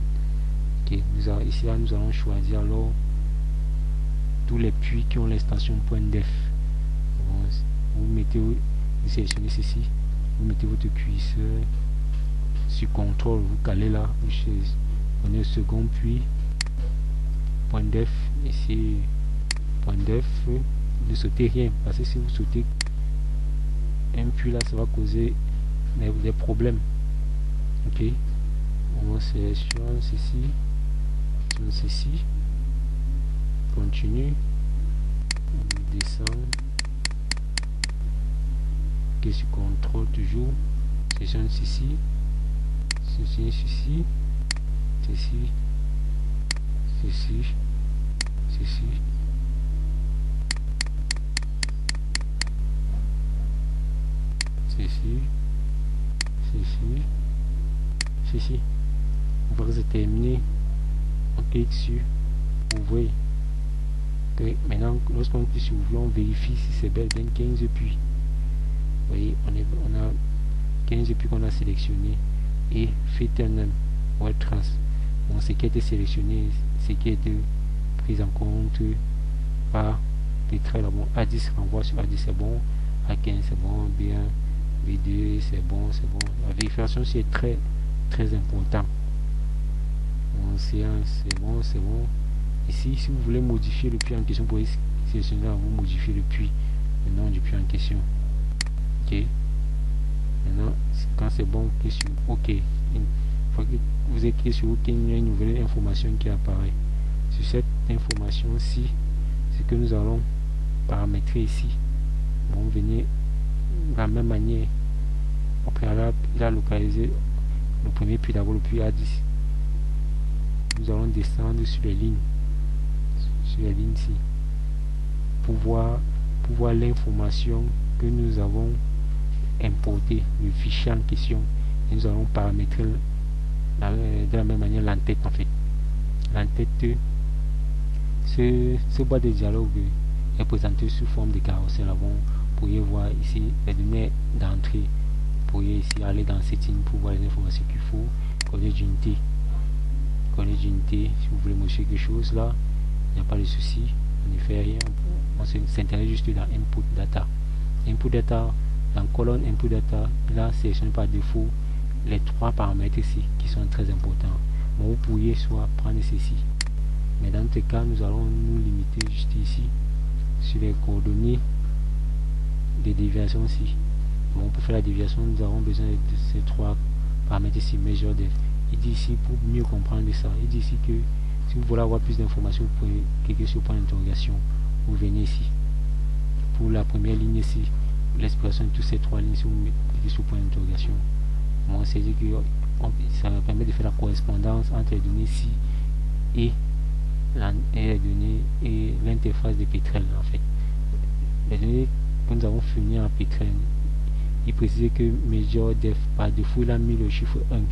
Okay. Ici là, nous allons choisir alors tous les puits qui ont l'extension .def. Vous sélectionnez ceci, vous mettez votre curseur sur contrôle, vous calez là, vous prenez le second puits .def, ici .def. Ne sautez rien, parce que si vous sautez un puits là, ça va causer des problèmes. Ok, on sélectionne ceci, continue, on descend, ok, sur contrôle toujours, sélectionne ceci, ceci, ceci. Une fois que c'est terminé, on clique sur ouvrir. Maintenant, lorsqu'on clique sur ouvrir, on vérifie si c'est bel et bien 15 puits. Vous voyez, on a 15 puits qu'on a sélectionné et fait un Well Trans. Bon, ce qui a été sélectionné, ce qui a été pris en compte par les traits là. Bon, A10 renvoie sur A10, c'est bon, A15 c'est bon, bien, B2 c'est bon. La vérification c'est très important. Bon, C1 c'est bon. Ici, si vous voulez modifier le puits en question, vous pouvez sélectionner là, vous modifiez le puits, le nom du puits en question. Ok. Maintenant, quand c'est bon, cliquez sur OK. Une fois que vous avez cliqué sur OK, il y a une nouvelle information qui apparaît. Sur cette information-ci, c'est que nous allons paramétrer ici. Bon, venez de la même manière. Au préalable, il a localisé le premier puits, d'abord le puits A10. Nous allons descendre sur les lignes ici pour voir l'information que nous avons importé, le fichier en question, et nous allons paramétrer de la même manière l'entête. En fait, l'entête, ce boîte de dialogue est présenté sous forme de carrousel. Vous pourriez voir ici les données d'entrée pourriez ici aller dans Settings pour voir les informations qu'il faut. Coordonnées d'unité. Coordonnées d'unité, si vous voulez modifier quelque chose là, il n'y a pas de souci. On ne fait rien. On s'intéresse juste dans Input Data. Input Data, dans colonne Input Data, là, sélectionnez par défaut les 3 paramètres ici qui sont très importants. Bon, vous pourriez soit prendre ceci. Mais dans ce cas, nous allons nous limiter juste ici sur les coordonnées des déviations ici. Bon, pour faire la déviation, nous avons besoin de ces 3 paramètres ici, Measure Depth. Il dit ici, pour mieux comprendre ça, il dit ici que si vous voulez avoir plus d'informations, vous pouvez cliquer sur le point d'interrogation. Vous venez ici. Pour la première ligne ici, l'expression de toutes ces 3 lignes, si vous cliquez sur le point d'interrogation. Bon, c'est dit que ça permet de faire la correspondance entre les données ici et les données et l'interface de Petrel en fait. Les données que nous avons fournies en Petrel, il précise que Measure Depth par défaut il a mis le chiffre 1. Nous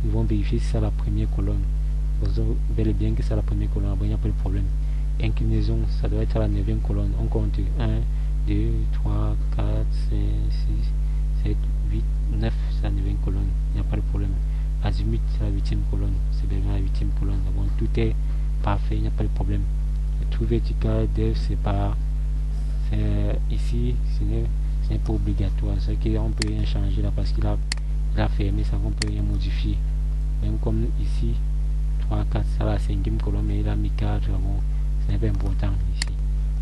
devons vérifier si c'est la première colonne. Vous verrez bien que c'est la première colonne, il n'y a pas de problème. Inclinaison, ça doit être à la 9e colonne. On compte 1, 2, 3, 4, 5, 6, 7, 8, 9, c'est la 9e colonne, il n'y a pas de problème. Azimut, c'est la 8e colonne, c'est bien la 8e colonne. Bon, tout est parfait, il n'y a pas de problème. Le trou vertical, Depth, c'est pas. Ici, ce n'est pas obligatoire. C'est qu'on peut rien changer là parce qu'il a fermé ça, on peut rien modifier. Même comme ici, 3, 4, c'est la 5e colonne, mais il a mis 4. Bon, ce n'est pas important ici.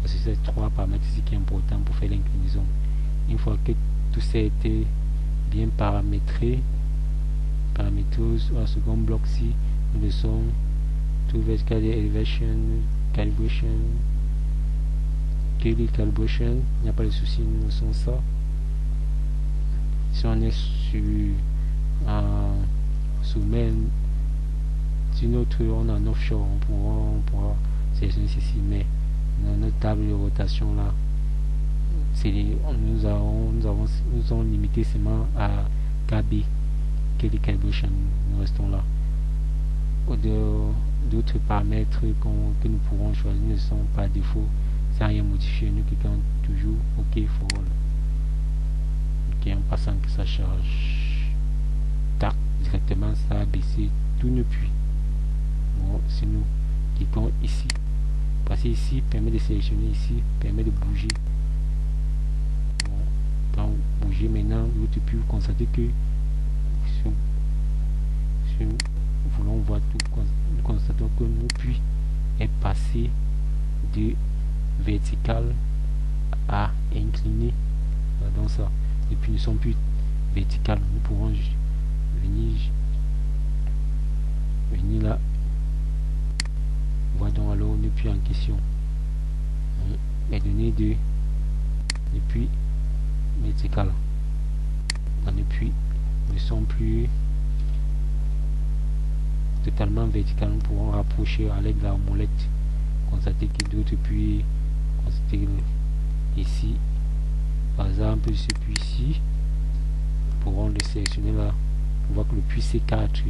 Parce que c'est 3 paramètres ici qui est important pour faire l'inclinaison. Une fois que tout ça a été bien paramétré au second bloc ci, nous le sommes to vertical elevation, calibration, daily calibration, il n'y a pas de souci, nous le sommes ça. Si on est sur main, si notre on a un offshore, on pourra sélectionner ceci, mais dans notre table de rotation là, nous avons limité seulement à KB, Kelly Calibration, nous restons là. D'autres paramètres que nous pourrons choisir ne sont par défaut, sans rien modifier, nous cliquons toujours OK for all. Ok, en passant que ça charge, tac, directement ça a baissé tout le puits. Bon, si nous cliquons ici, passer ici permet de sélectionner ici, permet de bouger. Bon, quand vous bougez maintenant, vous pouvez constater que si nous voulons voir tout, nous constatons que nos puits est passé de vertical à incliné. Dans ça, et puis nous sommes plus vertical. Nous pourrons venir là. Voilà donc alors le puits en question. Les données de puits vertical. Dans le puits ne sont plus totalement vertical. Nous pourrons rapprocher avec la molette, constater que d'autres puits, constater ici par exemple ce puits ici, nous pourrons le sélectionner là. On voit que le puits C4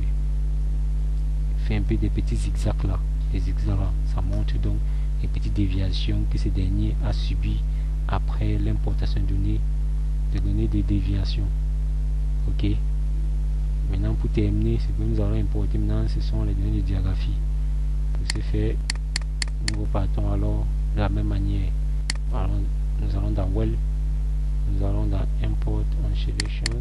fait un peu des petits zigzags là, des zigzags là. Ça montre donc les petites déviations que ce dernier a subi après l'importation de données de déviation. Ok, maintenant pour terminer, ce que nous allons importer maintenant, ce sont les données de diagraphie. Pour ce faire, nous repartons alors de la même manière. Alors, nous allons dans Well, nous allons dans Import on Selection.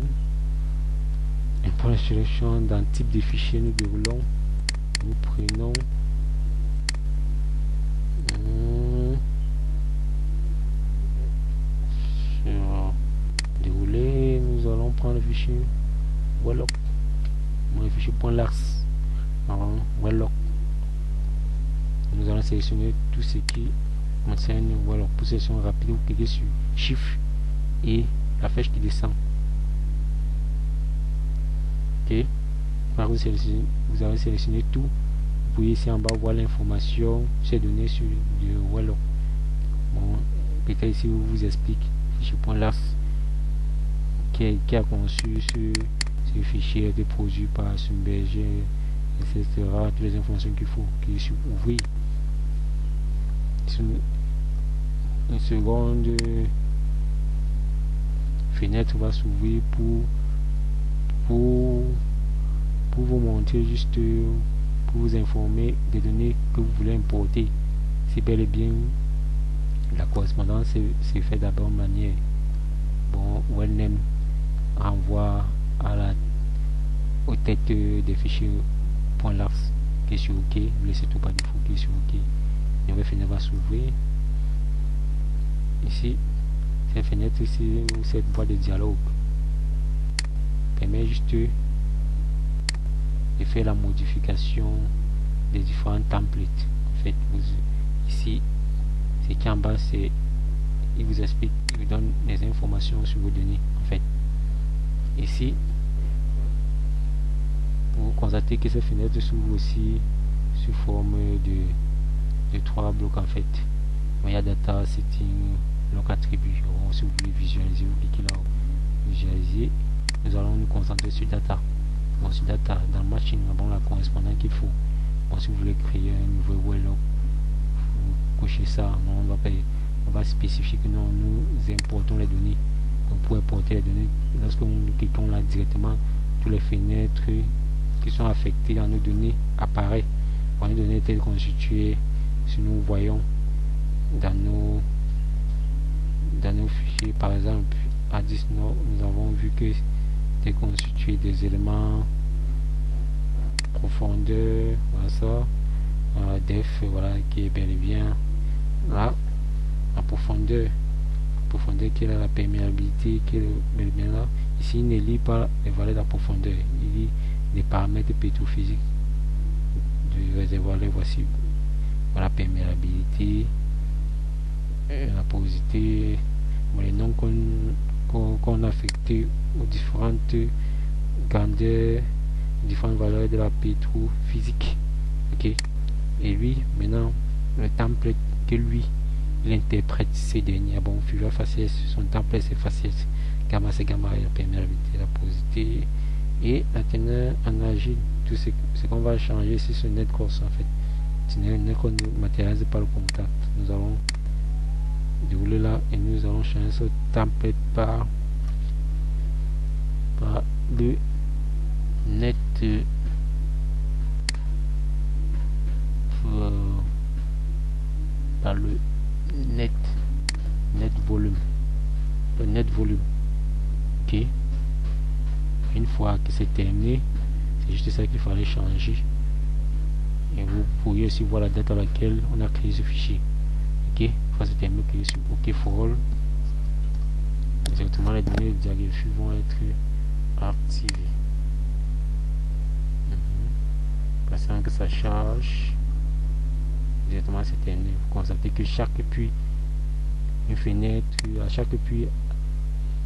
Import Selection, dans type de fichier, nous déroulons, nous prenons sur dérouler, nous allons prendre le fichier Welloc, le fichier .lax. Welloc, nous allons sélectionner tout ce qui concerne Welloc. Pour sélection rapide, vous cliquez sur Shift et la flèche qui descend. Ok, vous avez sélectionné tout. Vous pouvez ici en bas voir l'information ces données sur le Welloc. Bon, peut-être ici vous explique fichier .lax qui a conçu ce fichier de produit par Schlumberger, etc. Toutes les informations qu'il faut. Cliquez sur ouvrir. Une seconde fenêtre va s'ouvrir pour pour vous montrer juste, pour vous informer des données que vous voulez importer. C'est bel et bien la correspondance, c'est fait d'abord de manière bon. ONM renvoie aux têtes des fichiers .lars qui est sur OK. Vous laissez tout par défaut qui est sur OK. Nouvelle fenêtre va s'ouvrir. Ici, cette fenêtre ici, ou cette boîte de dialogue permet juste de faire la modification des différents templates. En fait, ici, c'est qu'en bas, c'est il vous explique, il vous donne des informations sur vos données. En fait, ici, vous constatez que cette fenêtre s'ouvre aussi sous forme de 3 blocs. En fait, il y a data, setting, bloc attribut. Bon, si vous voulez visualiser, vous cliquez là, visualiser. Nous allons nous concentrer sur data. Bon, sur data, dans le machine, nous avons la correspondance qu'il faut. Bon, si vous voulez créer un nouveau web, vous cochez ça. Non, on va spécifier que non, nous importons les données. Donc, pour importer les données, lorsque nous cliquons là directement, toutes les fenêtres qui sont affectées dans nos données apparaissent. Bon, les données telles constituées, si nous voyons dans nos fichiers, par exemple, à 10 Nord, nous avons vu que c'est constitué des éléments profondeur, voilà ça, def, voilà, qui est bel et bien là, la profondeur qui est là, la perméabilité qui est bel et bien là. Ici, il ne lit pas les valeurs de la profondeur, il lit les paramètres pétrophysiques du réservoir. Les voici, voilà, perméabilité, la porosité, les noms qu'on a affecté aux différentes grandeurs, différentes valeurs de la pétrophysique. Ok, et lui maintenant le template que lui il interprète ces derniers. Bon, Fusion faciès, son template c'est faciès, gamma c'est gamma, la perméabilité, la porosité et la teneur en agile. Tout ce qu'on va changer c'est ce net course. En fait, c'est net qu'on ne matérialise pas le contact. Nous allons dérouler là et nous allons changer ce template par le net par le net volume, le net volume. Ok, une fois que c'est terminé, c'est juste ça qu'il fallait changer et vous pourriez aussi voir la date à laquelle on a créé ce fichier. Ok, une fois c'est terminé, cliquez sur OK for all. Directement les données de diagraphie vont être activées. Passant que ça charge, directement c'est terminé. Vous constatez que chaque puits, une fenêtre à chaque puits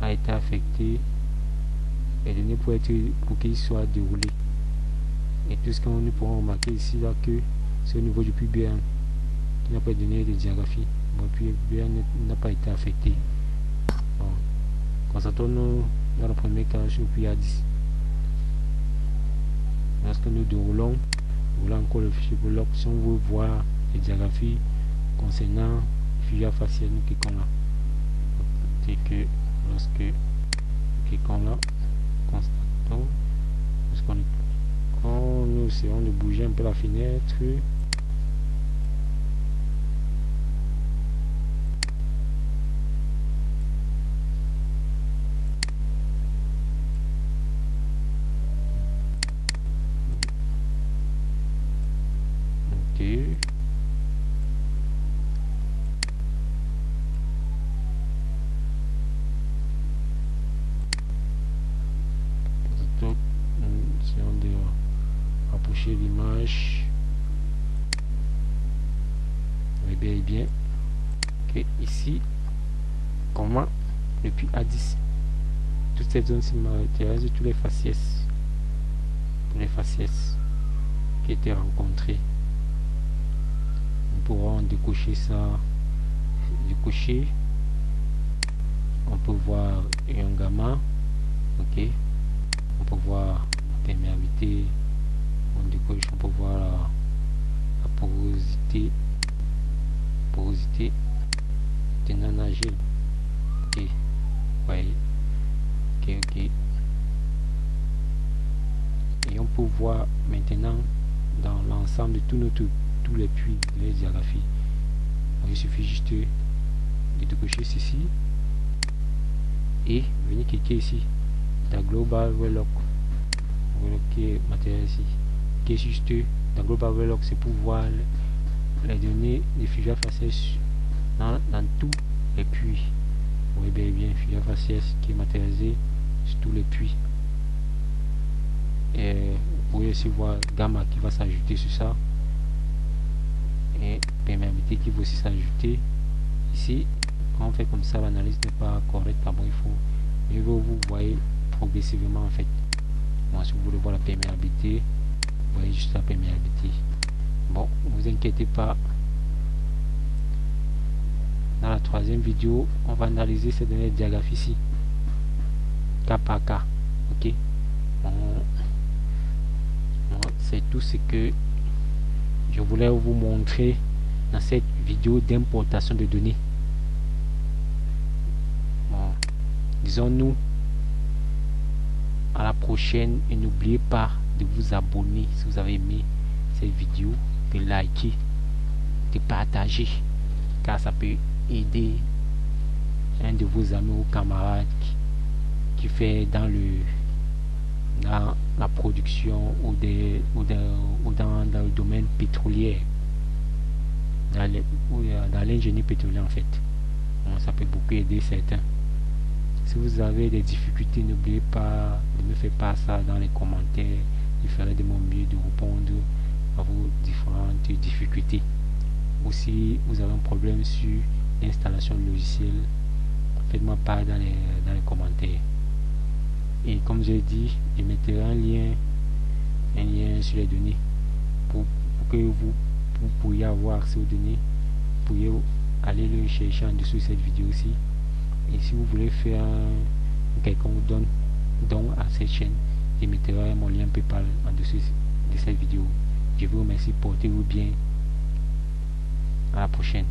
a été affecté et donné pour qu'il soit déroulé. Et tout ce que nous pourrons remarquer ici là que c'est au niveau du puits B1 qui n'a pas donné de diagraphie. Bon, puis B1 n'a pas été affecté. Bon, concentrons-nous dans le premier cas sur le puits A10. Lorsque nous déroulons, voilà encore le fichier bloc. Si on veut voir les diagraphies concernant le fichier facial, nous cliquons là. C'est que lorsque nous cliquons là, constatons, quand nous essayons de bouger un peu la fenêtre, l'image et bien que ici comment depuis A10 toutes ces zones se matérialisent, tous les faciès qui étaient rencontrés. Nous pourrons décocher ça, on peut voir un gamma. Ok, on peut voir la perméabilité, on décoche, on peut voir la porosité tenant agile. Ok, ouais, ok, l'ensemble de tous les puits de la diagraphie. Donc, il suffit juste de décocher ceci et venir cliquer ici dans Global Relock. Relocker matériel ici. Cliquez juste dans Global Relock, c'est pour voir les données des fusées faciales dans tous les puits. Vous voyez bien fusée faciale qui est matérialisé sur tous les puits. Et vous pouvez aussi voir gamma qui va s'ajouter sur ça et perméabilité qui va aussi s'ajouter ici. Quand on fait comme ça, l'analyse n'est pas correcte. Bon, il faut vous voyez progressivement en fait. Bon, si vous voulez voir la perméabilité, vous voyez juste la perméabilité. Bon, ne vous inquiétez pas, dans la troisième vidéo on va analyser ces données de diagraphie ici cas par cas. Ok, bon, c'est tout ce que je voulais vous montrer dans cette vidéo d'importation de données. Bon, disons-nous à la prochaine et n'oubliez pas de vous abonner si vous avez aimé cette vidéo, de liker, de partager, car ça peut aider un de vos amis ou camarades qui fait dans la production ou dans le domaine pétrolier, dans l'ingénierie pétrolière en fait. Bon, ça peut beaucoup aider certains. Si vous avez des difficultés, n'oubliez pas de me faire part ça dans les commentaires. Je ferai de mon mieux de répondre à vos différentes difficultés. Ou si vous avez un problème sur l'installation de logiciel, faites-moi part dans les commentaires. Et comme j'ai dit, je mettrai un lien sur les données pour que vous pourriez avoir accès aux données. Vous pourriez aller le chercher en dessous de cette vidéo aussi. Et si vous voulez faire quelconque don à cette chaîne, je mettrai mon lien PayPal en dessous de cette vidéo. Je vous remercie, portez-vous bien. À la prochaine.